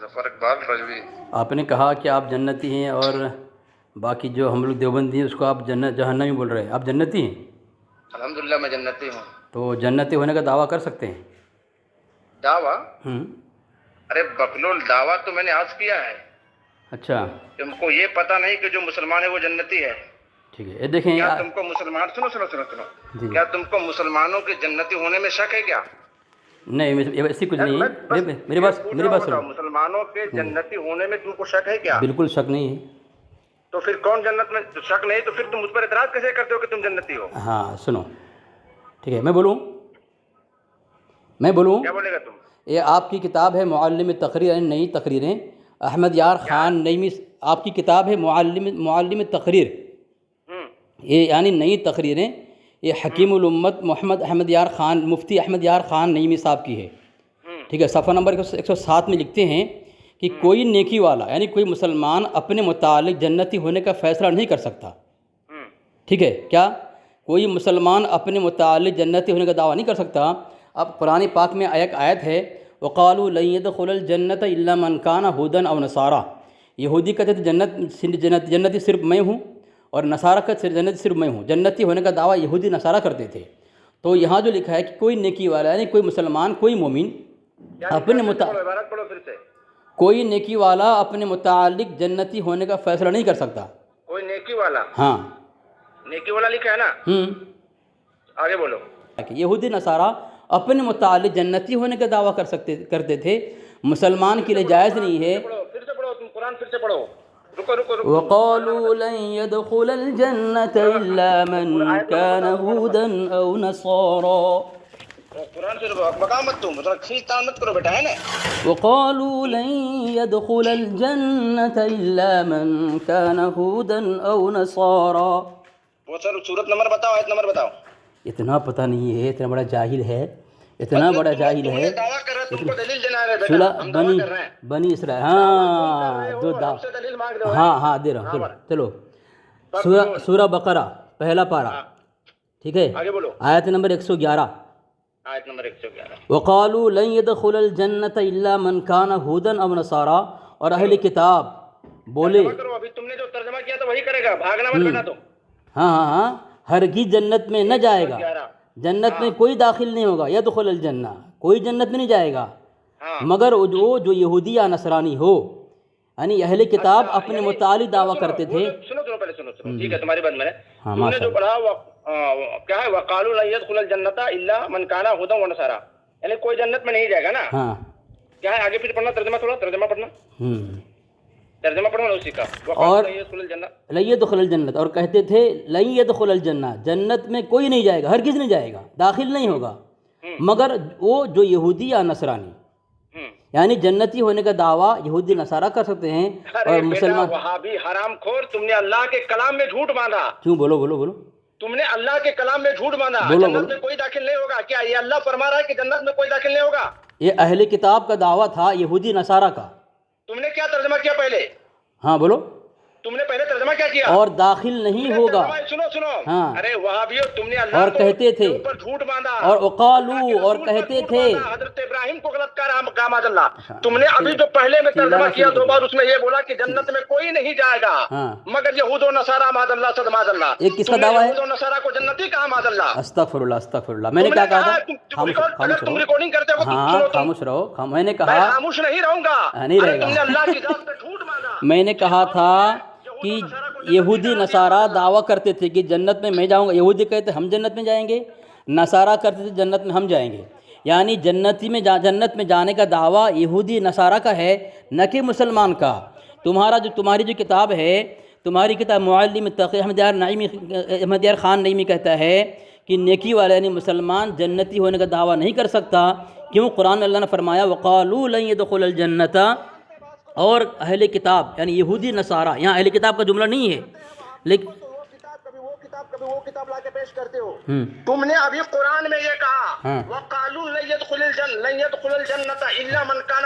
ظفر اقبال رضوی۔ آپ نے کہا کہ آپ جنتی ہیں اور باقی جو ہم لوگ دیوبندی ہیں اس کو آپ جہنمی بول رہے ہیں، آپ جنتی ہیں؟ الحمدللہ میں جنتی ہوں۔ تو جنتی ہونے کا دعویٰ کر سکتے ہیں؟ دعویٰ؟ ہوں، ارے بقلول، دعویٰ تو میں نے آج کیا ہے۔ اچھا تم کو یہ پتہ نہیں کہ جو مسلمان ہے وہ جنتی ہے؟ ٹھیک ہے، یہ دیکھیں کیا تم کو مسلمان، سنو سنو سنو سنو، جی کیا تم کو مسلمانوں کے جنتی ہونے میں شک ہے کیا؟ نہیں، ایسی کچھ نہیں ہے، میری بات سنو۔ مسلمانوں کے جنتی ہونے میں تم کو شک ہے کیا؟ بالکل شک نہیں ہے۔ تو پھر کون جنت میں شک نہیں، تو پھر تم مجھ پر اعتراض کیسے کرتے ہو کہ تم جنتی ہو؟ ہاں سنو، ٹھیک ہے، میں بولوں کیا بولے گا تم؟ یہ آپ کی کتاب ہے معلم تقریر، یعنی نئی تقریریں، احمد یار خان نعیمی، آپ کی کتاب ہے معلم تقریر، یہ یعنی نئی تقریریں، یہ حکیم الامت محمد احمد یار خان، مفتی احمد یار خان نعیمی صاحب کی ہے، ٹھیک ہے۔ صفحہ نمبر 107 میں لکھتے ہیں کہ کوئی نیکی والا یعنی کوئی مسلمان اپنے متعلق جنتی ہونے کا فیصلہ نہیں کر سکتا، ٹھیک ہے۔ کیا کوئی مسلمان اپنے متعلق جنتی ہونے کا دعویٰ نہیں کر سکتا؟ اب قرآن پاک میں ایک آیت ہے، وقالوا لن يدخل الجنت الا من كان هودا او نصارى، یہودی کہتے تھے جنتی صرف میں ہوں، اور نصارہ کا جنتی صرف میں ہوں، جنتی ہونے کا دعویٰ یہودی نصارہ کرتے تھے۔ تو یہاں جو لکھا ہے کہ کوئی نیکی والا یعنی کوئی مسلمان، کوئی مومن اپنے عبارت پڑھو پھر سے۔ کوئی نیکی والا اپنے متعلق جنتی ہونے کا فیصلہ نہیں کر سکتا۔ کوئی نیکی والا، ہاں، نیکی والا لکھا ہے نا، آگے بولو۔ کہ یہودی نصارہ اپنے متعلق جنتی ہونے کا دعویٰ کرتے تھے، مسلمان کے لیے جائز نہیں ہے۔ پھر سے پڑھو تم، قرآن پھر سے پڑھو، رکو رکو رکو۔ وقالوا لن يدخل الجنة إلا من كان هودا أو نصارى، قرآن سے بقا مت تم، کھینچ تان مت کرو بیٹا، ہے نا۔ وقالوا لن يدخل الجنة إلا من كان هودا أو نصارى۔ وہ سر سورت نمبر بتاؤ، آیت نمبر بتاؤ۔ اتنا پتہ نہیں ہے، اتنا بڑا جاہل ہے، اتنا بڑا جاہل ہے۔ دعویٰ کر رہے، تم کو دلیل دینا ہے بیٹا، ہم دعویٰ کر رہے ہیں۔ بنی اسرائیل، ہاں دو ہم سے دلیل مانگ رہے ہو۔ ہاں دے رہا ہوں، چلو سورہ بقرہ پہلا پارہ، ٹھیک ہے، آگے بولو، آیت نمبر 111۔ آیت نمبر 111۔ وقالوا لن يدخل الجنة الا من كان هودا او نصارى، اور اہل کتاب بولے، ابھی تم نے جو ترجمہ کیا تھا وہی کرے گا، بھاگنا مت بیٹا تم۔ ہاں ہرگز جنت میں نہ جائے گا، جنت میں کوئی داخل نہیں ہوگا، یدخل الجنہ، کوئی جنت میں نہیں جائے گا مگر وہ جو یہودی یا نصرانی ہو، یعنی اہل کتاب اپنے متعلق دعویٰ کرتے تھے۔ سنو پہلے سنو، ٹھیک ہے، تمہاری بات میں نے، تم نے جو پڑھا کیا ہے، وقالوا لن يدخل الجنة الا من كان هودا ونصارى، یعنی کوئی جنت میں نہیں جائے گا نا۔ ہاں کیا ہے آگے پھر پڑھنا، ترجمہ تھوڑا ترجمہ پڑھنا، ترجمہ پڑھنا اسی کا۔ اور لن يدخل الجنة، لن يدخل الجنت، اور کہتے تھے لن يدخل الجنہ، جنت میں کوئی نہیں جائے گا، ہرگز نہیں جائے گا، داخل نہیں ہوگا مگر وہ جو یہودی یا نصرانی، یعنی جنتی ہونے کا دعویٰ یہودی نصارہ کر سکتے ہیں اور مسلمان۔ وہابی حرام خور، تم نے اللہ کے کلام میں جھوٹ باندھا، کیوں؟ بولو۔ تم نے اللہ کے کلام میں جھوٹ باندھا، جنت میں کوئی داخل نہیں ہوگا۔ کیا یہ اللہ فرما رہا ہے کہ جنت میں کوئی داخل نہیں ہوگا؟ یہ اہل کتاب کا دعویٰ تھا، یہودی نصارہ کا۔ تم نے کیا ترجمہ کیا پہلے؟ ہاں بولو۔ تم نے پہلے ترجمہ کیا کیا؟ اور داخل نہیں ہوگا، سنو، ہاں، ارے وہابیو، تم نے اللہ اور کہتے تھے، کے اوپر جھوٹ باندھا، اور وقالو، اور کہتے تھے، حضرت ابراہیم کو غلط کہا معاذ اللہ۔ تم نے ابھی جو پہلے میں ترجمہ کیا 2 بار، اس میں یہ بولا کہ جنت میں کوئی نہیں جائے گا مگر یہود و نصارہ، معاذ اللہ صد معاذ اللہ۔ ایک کس کا دعویٰ ہے؟ یہود و نصارہ کو جنتی کہا معاذ اللہ۔ استغفراللہ، میں نے کیا کہا تھا؟ تم ریکارڈنگ کرتے ہو، ہاں خاموش رہو، میں نے کہا، خاموش نہیں رہوں گا، نہیں رہے گا، تم نے اللہ کی ذات پہ جھوٹ باندھا۔ میں نے کہا تھا کہ یہودی نصارہ دعویٰ کرتے تھے کہ جنت میں میں جاؤں گا، یہودی کہتے ہم جنت میں جائیں گے، نصارہ کرتے تھے جنت میں ہم جائیں گے، یعنی جنت میں جانے کا دعویٰ یہودی نصارہ کا ہے، نہ کہ مسلمان کا۔ تمہاری جو کتاب ہے، تمہاری کتاب معلم تقریر، احمد یار خان نعیمی کہتا ہے کہ نیکی والا یعنی مسلمان جنتی ہونے کا دعویٰ نہیں کر سکتا، کیوں؟ قرآن میں اللہ نے فرمایا وقالوا لن يدخل الجنة، اور اہل کتاب یعنی یہودی نصارہ، یہاں اہل کتاب کا جملہ نہیں ہے، لیکن کبھی وہ کتاب لا کے پیش کرتے ہو۔ تم نے ابھی قرآن میں یہ کہا وقالوا لن يدخل الجنة الا من كان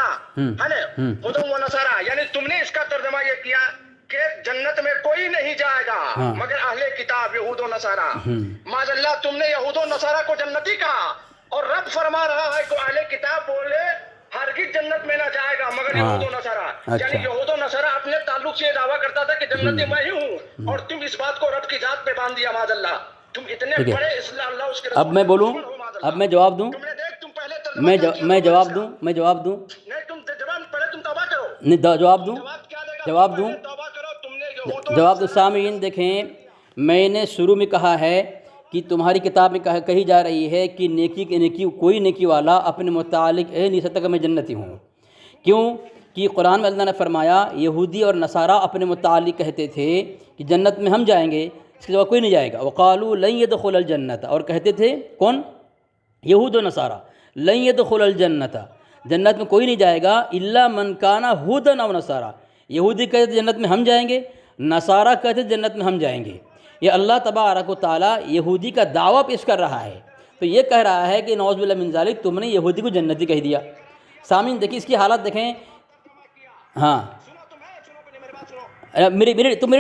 هودا ونصارى، یعنی تم نے اس کا ترجمہ یہ کیا کہ جنت میں کوئی نہیں جائے گا مگر اہل کتاب یہود و نصارہ۔ معاذ اللہ، تم نے یہود و نصارہ کو جنتی کہا، اور رب فرما رہا ہے کہ اہل کتاب بولے ہرگز جنت میں نہ جائے گا مگر یہود و نصارہ۔ یعنی یہود و نصارہ اپنے تعلق سے یہ دعویٰ کرتا تھا کہ جنتی میں ہی ہوں، اور تم اس بات کو رب کی ذات پہ باندھ دیا معاذ اللہ. تم اتنے بڑے اللہ اس کے رسول. اب میں بولوں، اب میں جواب دوں، تم نے دیکھ، تم پہلے میں جواب دوں نہیں، تم جواب پہلے تم توبہ کرو. نہیں، جواب دوں، کیا دے گا؟ جواب دوں، توبہ کرو. تم نے یہود و جواب دو. سامعین دیکھیں، میں نے شروع میں کہا ہے کہ تمہاری کتاب میں کہی جا رہی ہے کہ نیکی کوئی نیکی والا اپنے متعلق نہیں سکتا کہ میں جنتی ہوں. کیوں؟ کہ قرآن میں اللہ نے فرمایا یہودی اور نصارہ اپنے متعلق کہتے تھے کہ جنت میں ہم جائیں گے، اس کے سوا کوئی نہیں جائے گا. وقالوا لن يدخل الجنت، اور کہتے تھے کون؟ یہود و نصارہ، لن يدخل الجنت، جنت میں کوئی نہیں جائے گا الا من کان ہودن او نصارہ. یہودی کہتے تھے جنت میں ہم جائیں گے، نصارہ کہتے تھے جنت میں ہم جائیں گے. یہ اللہ تبارک و تعالیٰ یہودی کا دعویٰ پیش کر رہا ہے، تو یہ کہہ رہا ہے کہ نعوذ باللہ من ذالک تم نے یہودی کو جنتی کہہ دیا. سامعین دیکھیں اس کی حالت دیکھیں. ہاں تم میرے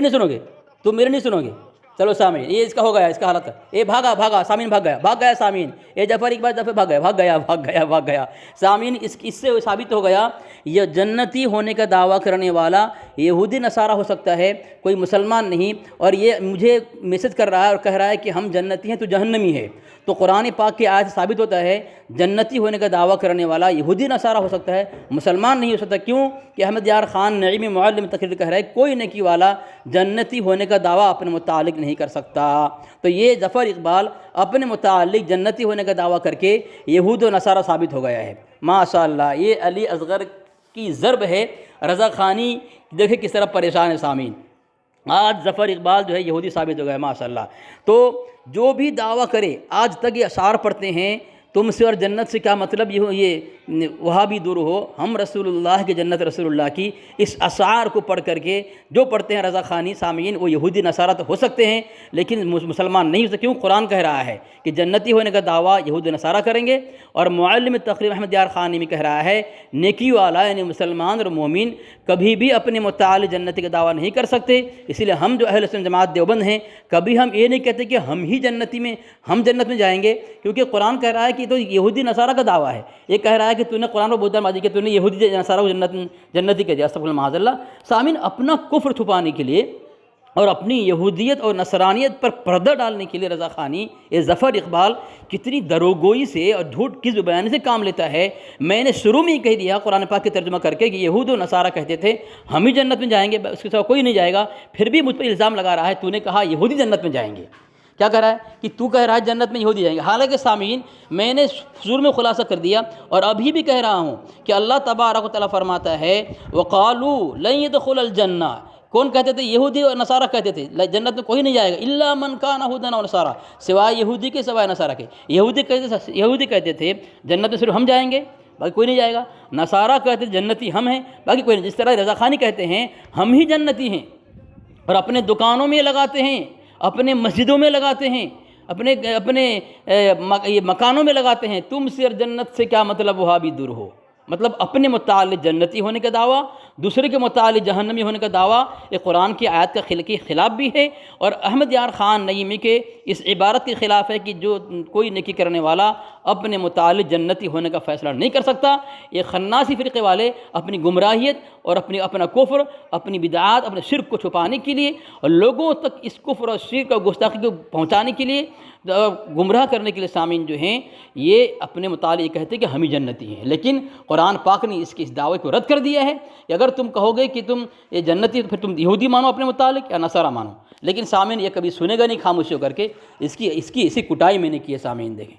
نہیں سنو گے. چلو سامعین، یہ اس کا ہو گیا، اس کا حالت ہے. یہ بھاگا سامعین، بھاگ گیا سامعین. یہ جعفر ایک بار دفعہ بھاگ گیا. سامعین اس سے ثابت ہو گیا یہ جنتی ہونے کا دعویٰ کرنے والا یہودی نصارہ ہو سکتا ہے، کوئی مسلمان نہیں. اور یہ مجھے میسج کر رہا ہے اور کہہ رہا ہے کہ ہم جنتی ہیں تو جہنمی ہے. تو قرآن پاک کی آیت سے ثابت ہوتا ہے جنتی ہونے کا دعویٰ کرنے والا یہودی نصارہ ہو سکتا ہے، مسلمان نہیں ہو سکتا. کیوں؟ کہ احمد یار خان نعیمی معلم تقریر کہہ رہا ہے کوئی نیکی والا جنتی ہونے کا دعویٰ اپنے متعلق نہیں کر سکتا. تو یہ ظفر اقبال اپنے متعلق جنتی ہونے کا دعویٰ کر کے یہود و نصارہ ثابت ہو گیا ہے. ماشاء اللہ، یہ علی اصغر کی ضرب ہے. رضا خانی دیکھیں کس طرح پریشان ہے. سامعین آج ظفر اقبال جو ہے یہودی ثابت ہو گیا ماشاء اللہ. تو جو بھی دعویٰ کرے، آج تک یہ اشعار پڑھتے ہیں تم سے اور جنت سے کیا مطلب، یہ وہاں بھی دور ہو، ہم رسول اللہ کی جنت رسول اللہ کی، اس اشعار کو پڑھ کر کے جو پڑھتے ہیں رضا خانی سامعین وہ یہودی نصارہ تو ہو سکتے ہیں لیکن مسلمان نہیں ہو سکتے. کیوں؟ قرآن کہہ رہا ہے کہ جنتی ہونے کا دعویٰ یہودی نصارہ کریں گے، اور معلم تقریر احمد یار خان میں کہہ رہا ہے نیکی والا یعنی مسلمان اور مومن کبھی بھی اپنے متعلق جنتی کا دعویٰ نہیں کر سکتے. اسی لیے ہم جو اہل سنت جماعت دیوبند ہیں کبھی ہم یہ نہیں کہتے کہ ہم جنت میں جائیں گے، کیونکہ قرآن کہہ رہا ہے کہ تو یہودی نصارہ کا دعویٰ ہے. یہ کہہ رہا ہے کہ تو نے قرآن و بہتان بازی کہ تو نے یہودی نصارہ کو جنتی کہہ دیا. استغفر اللہ معاذ اللہ. سامعین اپنا کفر چھپانے کے لیے اور اپنی یہودیت اور نصرانیت پر پردہ ڈالنے کے لیے رضا خانی یہ ظفر اقبال کتنی دروگوئی سے اور جھوٹ کی زبان سے کام لیتا ہے. میں نے شروع میں ہی کہہ دیا قرآن پاک کے ترجمہ کر کے کہ یہود و نصارہ کہتے تھے ہم ہی جنت میں جائیں گے، اس کے سوا کوئی نہیں جائے گا. پھر بھی مجھ پر الزام لگا رہا ہے تو نے کہا یہودی جنت میں جائیں گے. کیا کہہ رہا ہے کہ تو کہہ رہا ہے جنت میں یہودی جائیں گے. حالانکہ سامعین میں نے شروع میں خلاصہ کر دیا اور ابھی بھی کہہ رہا ہوں کہ اللہ تبارک و تعالیٰ فرماتا ہے وقالوا لن يدخل الجنہ. کون کہتے تھے؟ یہودی اور نصارہ کہتے تھے جنت میں کوئی نہیں جائے گا الا من کان ہودن اور نصارہ، سوائے یہودی کے سوائے نصارہ کے. یہودی کہتے تھے جنت میں صرف ہم جائیں گے باقی کوئی نہیں جائے گا. نصارہ کہتے تھے جنتی ہم ہیں باقی کوئی نہیں. جس طرح رضا خانی کہتے ہیں ہم ہی جنتی ہیں اور اپنے دکانوں میں لگاتے ہیں، اپنے مسجدوں میں لگاتے ہیں، اپنے مکانوں میں لگاتے ہیں. تم سے اور جنت سے کیا مطلب، وہاں بھی دور ہو. مطلب اپنے متعلق جنتی ہونے کا دعویٰ، دوسرے کے متعلق جہنمی ہونے کا دعویٰ، یہ قرآن کی آیت کا خلاف بھی ہے اور احمد یار خان نعیمی کے اس عبارت کے خلاف ہے کہ جو کوئی نیکی کرنے والا اپنے متعلق جنتی ہونے کا فیصلہ نہیں کر سکتا. یہ خناسی فرقے والے اپنی گمراہیت اور اپنا کفر، اپنی بدعات، اپنے شرک کو چھپانے کے لیے اور لوگوں تک اس کفر اور شرک اور گستاخی کو پہنچانے کے لیے، گمراہ کرنے کے لیے سامعین جو ہیں یہ اپنے متعلق کہتے ہیں کہ ہم ہی جنتی ہیں. لیکن قرآن پاک نے اس دعوے کو رد کر دیا ہے کہ اگر تم کہو گے کہ تم یہ جنتی تو پھر تم یہودی مانو اپنے متعلق یا نصارہ مانو. لیکن سامعین یہ کبھی سنے گا نہیں خاموشی ہو کر کے. اس کی کٹائی میں نے کی ہے. سامعین دیکھیں.